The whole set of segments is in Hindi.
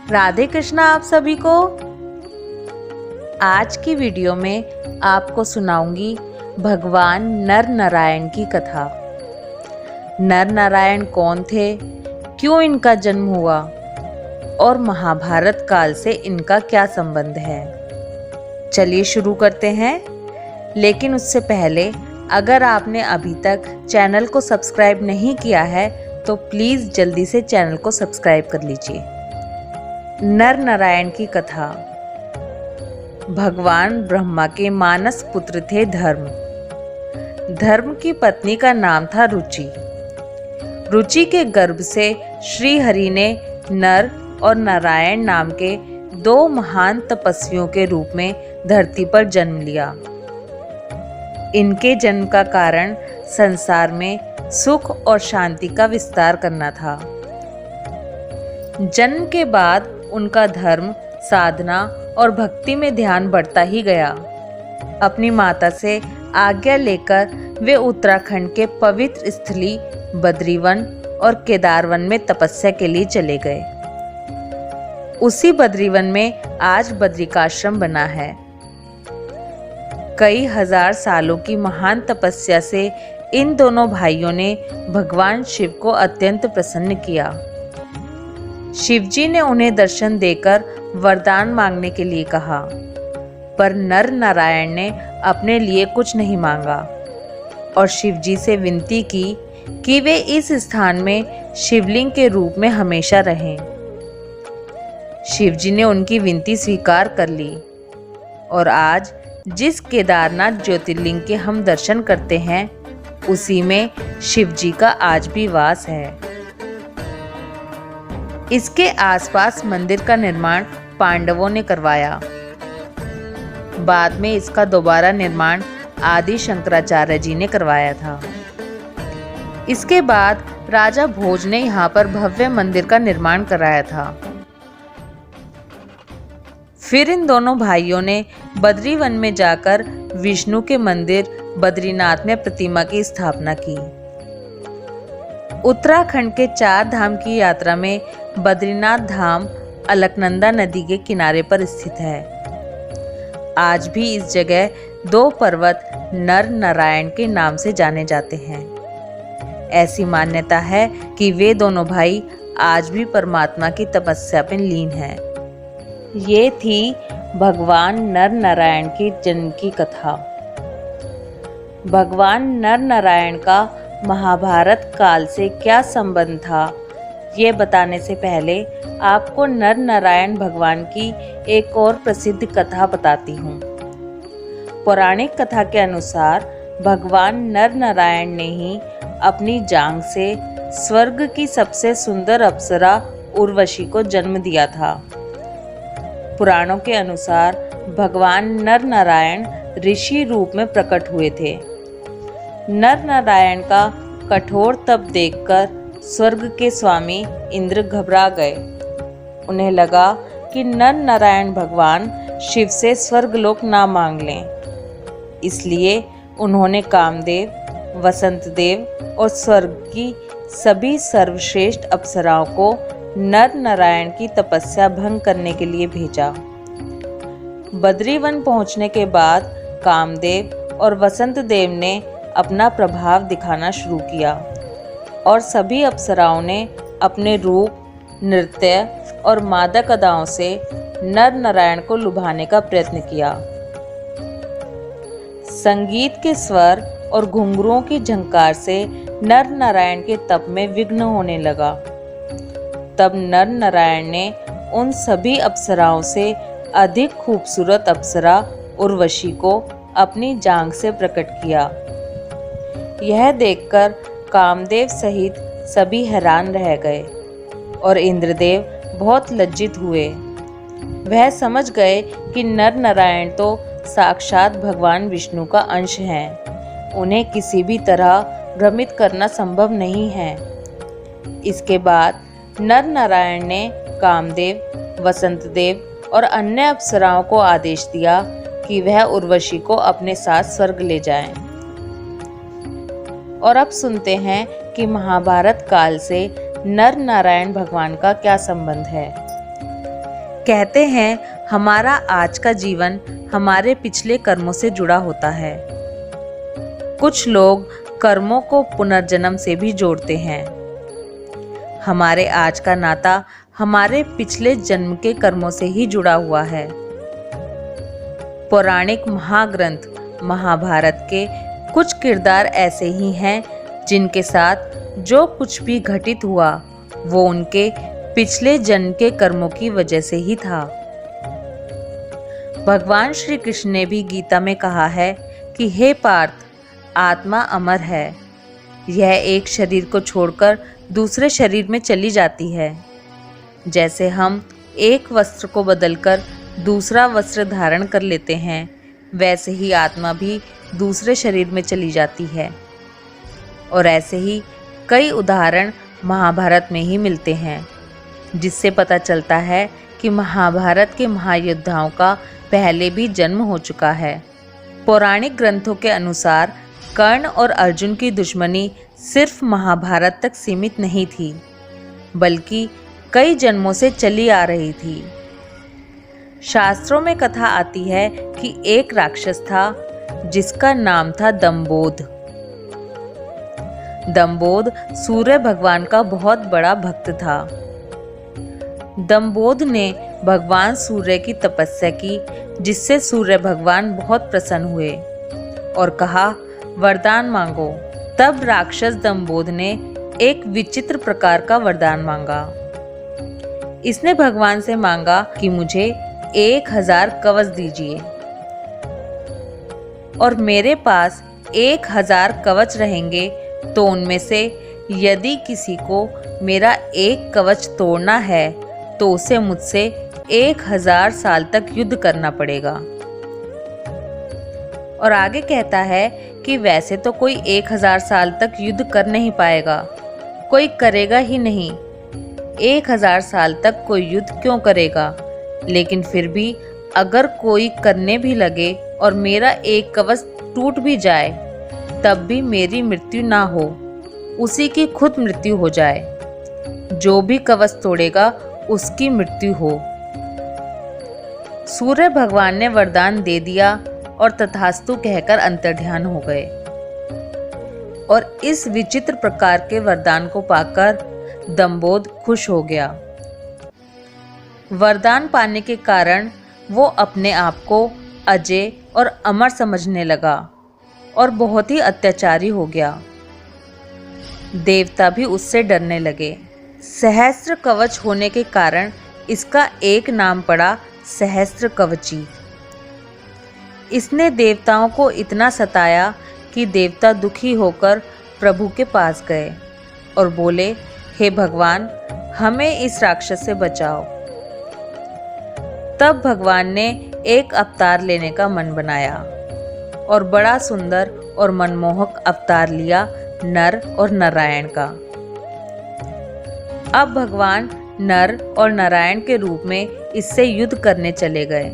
राधे कृष्णा आप सभी को। आज की वीडियो में आपको सुनाऊंगी भगवान नर नारायण की कथा। नर नारायण कौन थे, क्यों इनका जन्म हुआ और महाभारत काल से इनका क्या संबंध है। चलिए शुरू करते हैं। लेकिन उससे पहले अगर आपने अभी तक चैनल को सब्सक्राइब नहीं किया है तो प्लीज़ जल्दी से चैनल को सब्सक्राइब कर लीजिए। नर नारायण की कथा। भगवान ब्रह्मा के मानस पुत्र थे धर्म। धर्म की पत्नी का नाम था रुचि। रुचि के गर्भ से श्री हरि ने नर और नारायण नाम के दो महान तपस्वियों के रूप में धरती पर जन्म लिया। इनके जन्म का कारण संसार में सुख और शांति का विस्तार करना था। जन्म के बाद उनका धर्म, साधना और भक्ति में ध्यान बढ़ता ही गया। अपनी माता से आज्ञा लेकर वे उत्तराखंड के पवित्र स्थली बद्रीवन और केदारवन में तपस्या के लिए चले गए। उसी बद्रीवन में आज बद्रिकाश्रम बना है। कई हजार सालों की महान तपस्या से इन दोनों भाइयों ने भगवान शिव को अत्यंत प्रसन्न किया। शिवजी ने उन्हें दर्शन देकर वरदान मांगने के लिए कहा, पर नर नारायण ने अपने लिए कुछ नहीं मांगा और शिवजी से विनती की कि वे इस स्थान में शिवलिंग के रूप में हमेशा रहें। शिवजी ने उनकी विनती स्वीकार कर ली और आज जिस केदारनाथ ज्योतिर्लिंग के हम दर्शन करते हैं उसी में शिवजी का आज भी वास है। इसके आसपास मंदिर का निर्माण पांडवों ने करवाया। बाद में इसका दोबारा निर्माण आदि शंकराचार्य जी ने करवाया था। इसके बाद राजा भोज ने यहाँ पर भव्य मंदिर का निर्माण कराया था। फिर इन दोनों भाइयों ने बद्रीवन में जाकर विष्णु के मंदिर बद्रीनाथ में प्रतिमा की स्थापना की। उत्तराखंड के 4 धाम की यात्रा में बद्रीनाथ धाम अलकनंदा नदी के किनारे पर स्थित है। आज भी इस जगह 2 पर्वत नर नारायण के नाम से जाने जाते हैं। ऐसी मान्यता है कि वे दोनों भाई आज भी परमात्मा की तपस्या में लीन हैं। ये थी भगवान नर नारायण की जन्म की कथा। भगवान नर नारायण का महाभारत काल से क्या संबंध था, ये बताने से पहले आपको नर नारायण भगवान की एक और प्रसिद्ध कथा बताती हूँ। पौराणिक कथा के अनुसार भगवान नर नारायण ने ही अपनी जांघ से स्वर्ग की सबसे सुंदर अप्सरा उर्वशी को जन्म दिया था। पुराणों के अनुसार भगवान नर नारायण ऋषि रूप में प्रकट हुए थे। नर नारायण का कठोर तप देखकर स्वर्ग के स्वामी इंद्र घबरा गए। उन्हें लगा कि नर नारायण भगवान शिव से स्वर्गलोक ना मांग लें। इसलिए उन्होंने कामदेव, वसंतदेव और स्वर्ग की सभी सर्वश्रेष्ठ अप्सराओं को नर नारायण की तपस्या भंग करने के लिए भेजा। बद्रीवन पहुंचने के बाद कामदेव और वसंतदेव ने अपना प्रभाव दिखाना शुरू किया और सभी अप्सराओं ने अपने रूप, नृत्य और मादक अदाओं से नर नारायण को लुभाने का प्रयत्न किया। संगीत के स्वर और घुंघरुओं की झंकार से नर नारायण के तप में विघ्न होने लगा। तब नर नारायण ने उन सभी अप्सराओं से अधिक खूबसूरत अप्सरा उर्वशी को अपनी जांघ से प्रकट किया। यह देखकर कामदेव सहित सभी हैरान रह गए और इंद्रदेव बहुत लज्जित हुए। वह समझ गए कि नर नारायण तो साक्षात भगवान विष्णु का अंश हैं। उन्हें किसी भी तरह भ्रमित करना संभव नहीं है। इसके बाद नर नारायण ने कामदेव, वसंतदेव और अन्य अप्सराओं को आदेश दिया कि वह उर्वशी को अपने साथ स्वर्ग ले जाएं। और अब सुनते हैं कि महाभारत काल से नर नारायण भगवान का क्या संबंध है। कहते हैं हमारा आज का जीवन हमारे पिछले कर्मों से जुड़ा होता है। कुछ लोग कर्मों को पुनर्जन्म से भी जोड़ते हैं। हमारे आज का नाता हमारे पिछले जन्म के कर्मों से ही जुड़ा हुआ है। पौराणिक महाग्रंथ महाभारत के कुछ किरदार ऐसे ही हैं जिनके साथ जो कुछ भी घटित हुआ वो उनके पिछले जन्म के कर्मों की वजह से ही था। भगवान श्री कृष्ण ने भी गीता में कहा है कि हे पार्थ, आत्मा अमर है। यह एक शरीर को छोड़कर दूसरे शरीर में चली जाती है। जैसे हम एक वस्त्र को बदलकर दूसरा वस्त्र धारण कर लेते हैं, वैसे ही आत्मा भी दूसरे शरीर में चली जाती है। और ऐसे ही कई उदाहरण महाभारत में ही मिलते हैं, जिससे पता चलता है कि महाभारत के महायोद्धाओं का पहले भी जन्म हो चुका है। पौराणिक ग्रंथों के अनुसार कर्ण और अर्जुन की दुश्मनी सिर्फ महाभारत तक सीमित नहीं थी, बल्कि कई जन्मों से चली आ रही थी। शास्त्रों में कथा आती है कि एक राक्षस था जिसका नाम था दंबोध। दंबोध सूर्य भगवान का बहुत बड़ा भक्त था। दंबोध ने भगवान सूर्य की तपस्या की, जिससे सूर्य भगवान बहुत प्रसन्न हुए और कहा, वरदान मांगो। तब राक्षस दंबोध ने एक विचित्र प्रकार का वरदान मांगा। इसने भगवान से मांगा कि मुझे 1000 कवच दीजिए और मेरे पास 1000 कवच रहेंगे तो उनमें से यदि किसी को मेरा एक कवच तोड़ना है तो उसे मुझसे 1000 साल तक युद्ध करना पड़ेगा। और आगे कहता है कि वैसे तो कोई 1000 साल तक युद्ध कर नहीं पाएगा, कोई करेगा ही नहीं। 1000 साल तक कोई युद्ध क्यों करेगा, लेकिन फिर भी अगर कोई करने भी लगे और मेरा एक कवच टूट भी जाए तब भी मेरी मृत्यु ना हो, उसी की खुद मृत्यु हो जाए। जो भी कवच तोड़ेगा उसकी मृत्यु हो। सूर्य भगवान ने वरदान दे दिया और तथास्तु कहकर अंतर्ध्यान हो गए। और इस विचित्र प्रकार के वरदान को पाकर दंबोध खुश हो गया। वरदान पाने के कारण वो अपने आप को अजय और अमर समझने लगा और बहुत ही अत्याचारी हो गया। देवता भी उससे डरने लगे। सहस्त्र कवच होने के कारण इसका एक नाम पड़ा सहस्त्र कवची। इसने देवताओं को इतना सताया कि देवता दुखी होकर प्रभु के पास गए और बोले, हे भगवान, हमें इस राक्षस से बचाओ। तब भगवान ने एक अवतार लेने का मन बनाया और बड़ा सुंदर और मनमोहक अवतार लिया नर और नारायण का। अब भगवान नर और नारायण के रूप में इससे युद्ध करने चले गए,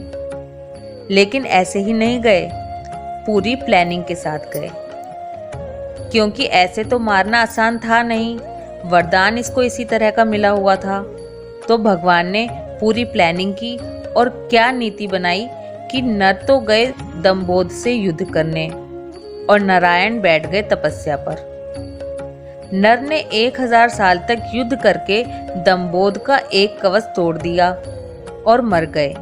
लेकिन ऐसे ही नहीं गए, पूरी प्लानिंग के साथ गए, क्योंकि ऐसे तो मारना आसान था नहीं। वरदान इसको इसी तरह का मिला हुआ था। तो भगवान ने पूरी प्लानिंग की और क्या नीति बनाई कि नर तो गए दंबोध से युद्ध करने और नारायण बैठ गए तपस्या पर। नर ने 1000 साल तक युद्ध करके दंबोध का एक कवच तोड़ दिया और मर गए,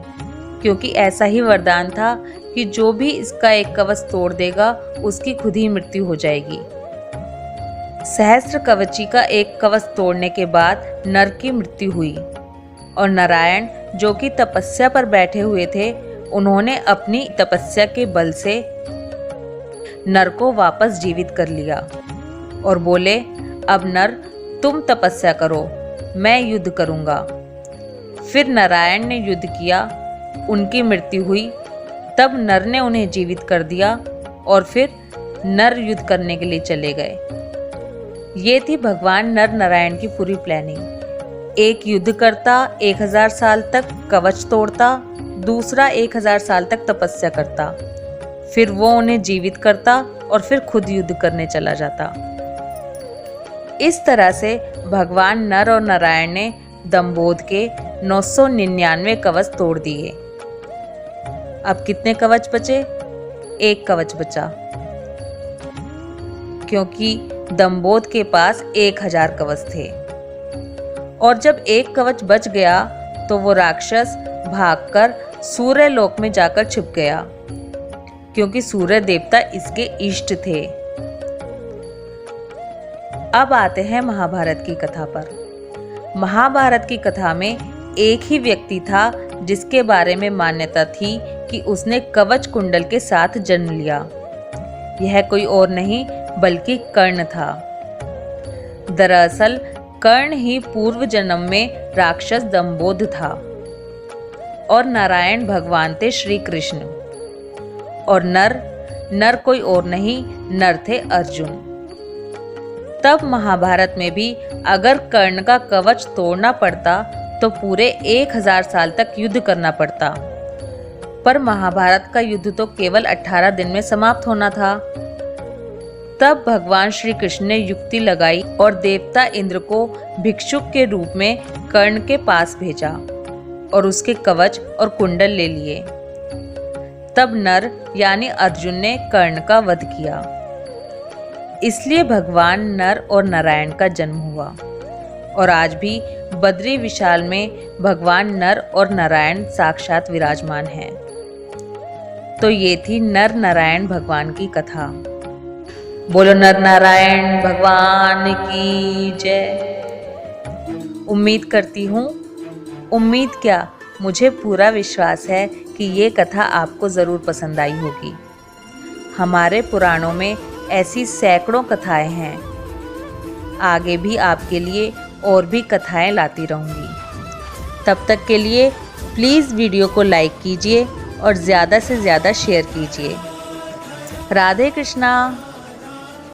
क्योंकि ऐसा ही वरदान था कि जो भी इसका एक कवच तोड़ देगा उसकी खुद ही मृत्यु हो जाएगी। सहस्त्र कवची का एक कवच तोड़ने के बाद नर की मृत्यु हुई और नारायण, जो कि तपस्या पर बैठे हुए थे, उन्होंने अपनी तपस्या के बल से नर को वापस जीवित कर लिया और बोले, अब नर तुम तपस्या करो, मैं युद्ध करूंगा। फिर नारायण ने युद्ध किया, उनकी मृत्यु हुई। तब नर ने उन्हें जीवित कर दिया और फिर नर युद्ध करने के लिए चले गए। ये थी भगवान नर नारायण की पूरी प्लानिंग। एक युद्ध करता, 1000 साल तक कवच तोड़ता, दूसरा 1000 साल तक तपस्या करता, फिर वो उन्हें जीवित करता और फिर खुद युद्ध करने चला जाता। इस तरह से भगवान नर और नारायण ने दंबोध के 999 कवच तोड़ दिए। अब कितने कवच बचे? एक कवच बचा, क्योंकि दंबोद के पास 1000 कवच थे। और जब एक कवच बच गया तो वो राक्षस भागकर सूर्य लोक में जाकर छिप गया, क्योंकि सूर्य देवता इसके इष्ट थे। अब आते हैं महाभारत की कथा पर। महाभारत की कथा में एक ही व्यक्ति था जिसके बारे में मान्यता थी कि उसने कवच कुंडल के साथ जन्म लिया। यह कोई और नहीं बल्कि कर्ण था। दरअसल कर्ण ही पूर्व जन्म में राक्षस दंबोद था और नारायण भगवान थे श्री कृष्ण। और नर कोई और नहीं, नर थे अर्जुन। तब महाभारत में भी अगर कर्ण का कवच तोड़ना पड़ता तो पूरे 1000 साल तक युद्ध करना पड़ता। पर महाभारत का युद्ध तो केवल 18 दिन में समाप्त होना था। तब भगवान श्री कृष्ण ने युक्ति लगाई और देवता इंद्र को भिक्षुक के रूप में कर्ण के पास भेजा और उसके कवच और कुंडल ले लिए। तब नर यानी अर्जुन ने कर्ण का वध किया। इसलिए भगवान नर और नारायण का जन्म हुआ। और आज भी बद्री विशाल में भगवान नर और नारायण साक्षात विराजमान हैं। तो ये थी नर नारायण भगवान की कथा। बोलो नर नारायण भगवान की जय। उम्मीद क्या, मुझे पूरा विश्वास है कि ये कथा आपको ज़रूर पसंद आई होगी। हमारे पुराणों में ऐसी सैकड़ों कथाएं हैं। आगे भी आपके लिए और भी कथाएं लाती रहूँगी। तब तक के लिए प्लीज़ वीडियो को लाइक कीजिए और ज़्यादा से ज़्यादा शेयर कीजिए। राधे कृष्णा।